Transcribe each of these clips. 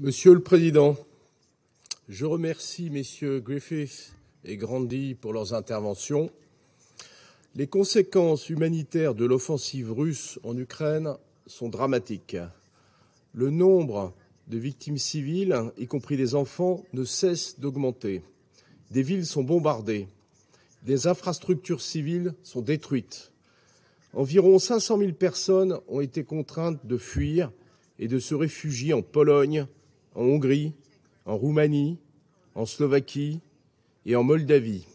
Monsieur le Président, je remercie messieurs Griffith et Grandi pour leurs interventions. Les conséquences humanitaires de l'offensive russe en Ukraine sont dramatiques. Le nombre de victimes civiles, y compris des enfants, ne cesse d'augmenter. Des villes sont bombardées. Des infrastructures civiles sont détruites. Environ 500 000 personnes ont été contraintes de fuir et de se réfugier en Pologne, en Hongrie, en Roumanie, en Slovaquie et en Moldavie.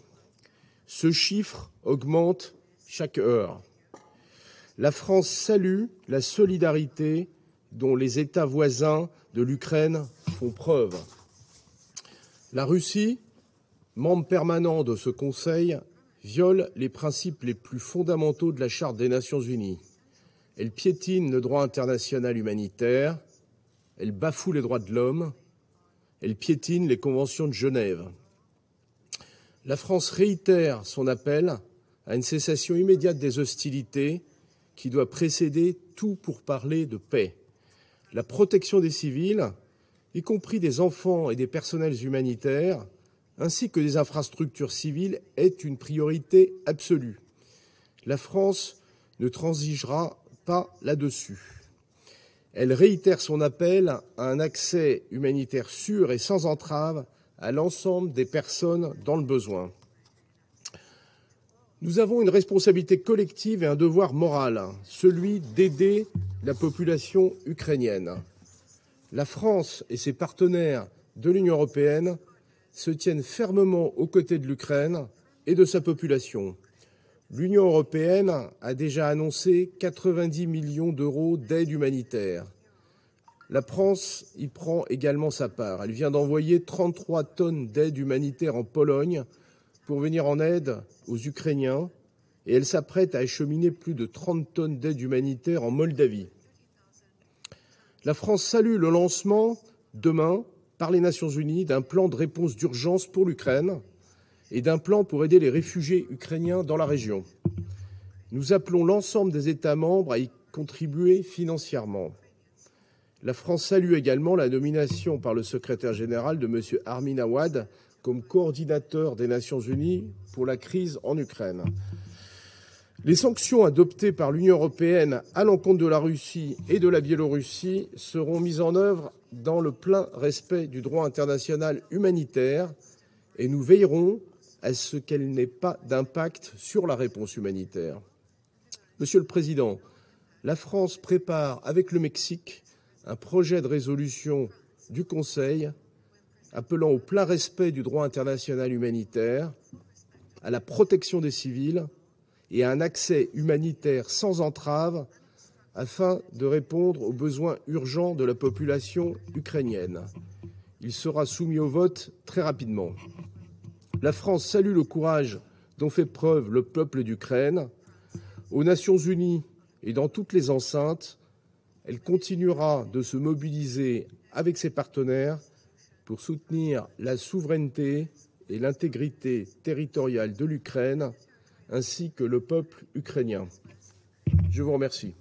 Ce chiffre augmente chaque heure. La France salue la solidarité dont les États voisins de l'Ukraine font preuve. La Russie, membre permanent de ce Conseil, viole les principes les plus fondamentaux de la Charte des Nations Unies. Elle piétine le droit international humanitaire, elle bafoue les droits de l'homme, elle piétine les conventions de Genève. La France réitère son appel à une cessation immédiate des hostilités qui doit précéder tout pourparler de paix. La protection des civils, y compris des enfants et des personnels humanitaires, ainsi que des infrastructures civiles, est une priorité absolue. La France ne transigera pas là-dessus. Elle réitère son appel à un accès humanitaire sûr et sans entrave à l'ensemble des personnes dans le besoin. Nous avons une responsabilité collective et un devoir moral, celui d'aider la population ukrainienne. La France et ses partenaires de l'Union européenne se tiennent fermement aux côtés de l'Ukraine et de sa population. L'Union européenne a déjà annoncé 90 millions d'euros d'aide humanitaire. La France y prend également sa part. Elle vient d'envoyer 33 tonnes d'aide humanitaire en Pologne pour venir en aide aux Ukrainiens et elle s'apprête à acheminer plus de 30 tonnes d'aide humanitaire en Moldavie. La France salue le lancement, demain, par les Nations Unies, d'un plan de réponse d'urgence pour l'Ukraine et d'un plan pour aider les réfugiés ukrainiens dans la région. Nous appelons l'ensemble des États membres à y contribuer financièrement. La France salue également la nomination par le secrétaire général de M. Armin Awad comme coordinateur des Nations Unies pour la crise en Ukraine. Les sanctions adoptées par l'Union européenne à l'encontre de la Russie et de la Biélorussie seront mises en œuvre dans le plein respect du droit international humanitaire et nous veillerons à ce qu'elles n'aient pas d'impact sur la réponse humanitaire. Monsieur le Président, la France prépare avec le Mexique un projet de résolution du Conseil appelant au plein respect du droit international humanitaire, à la protection des civils et à un accès humanitaire sans entrave afin de répondre aux besoins urgents de la population ukrainienne. Il sera soumis au vote très rapidement. La France salue le courage dont fait preuve le peuple d'Ukraine. Aux Nations Unies et dans toutes les enceintes, elle continuera de se mobiliser avec ses partenaires pour soutenir la souveraineté et l'intégrité territoriale de l'Ukraine, ainsi que le peuple ukrainien. Je vous remercie.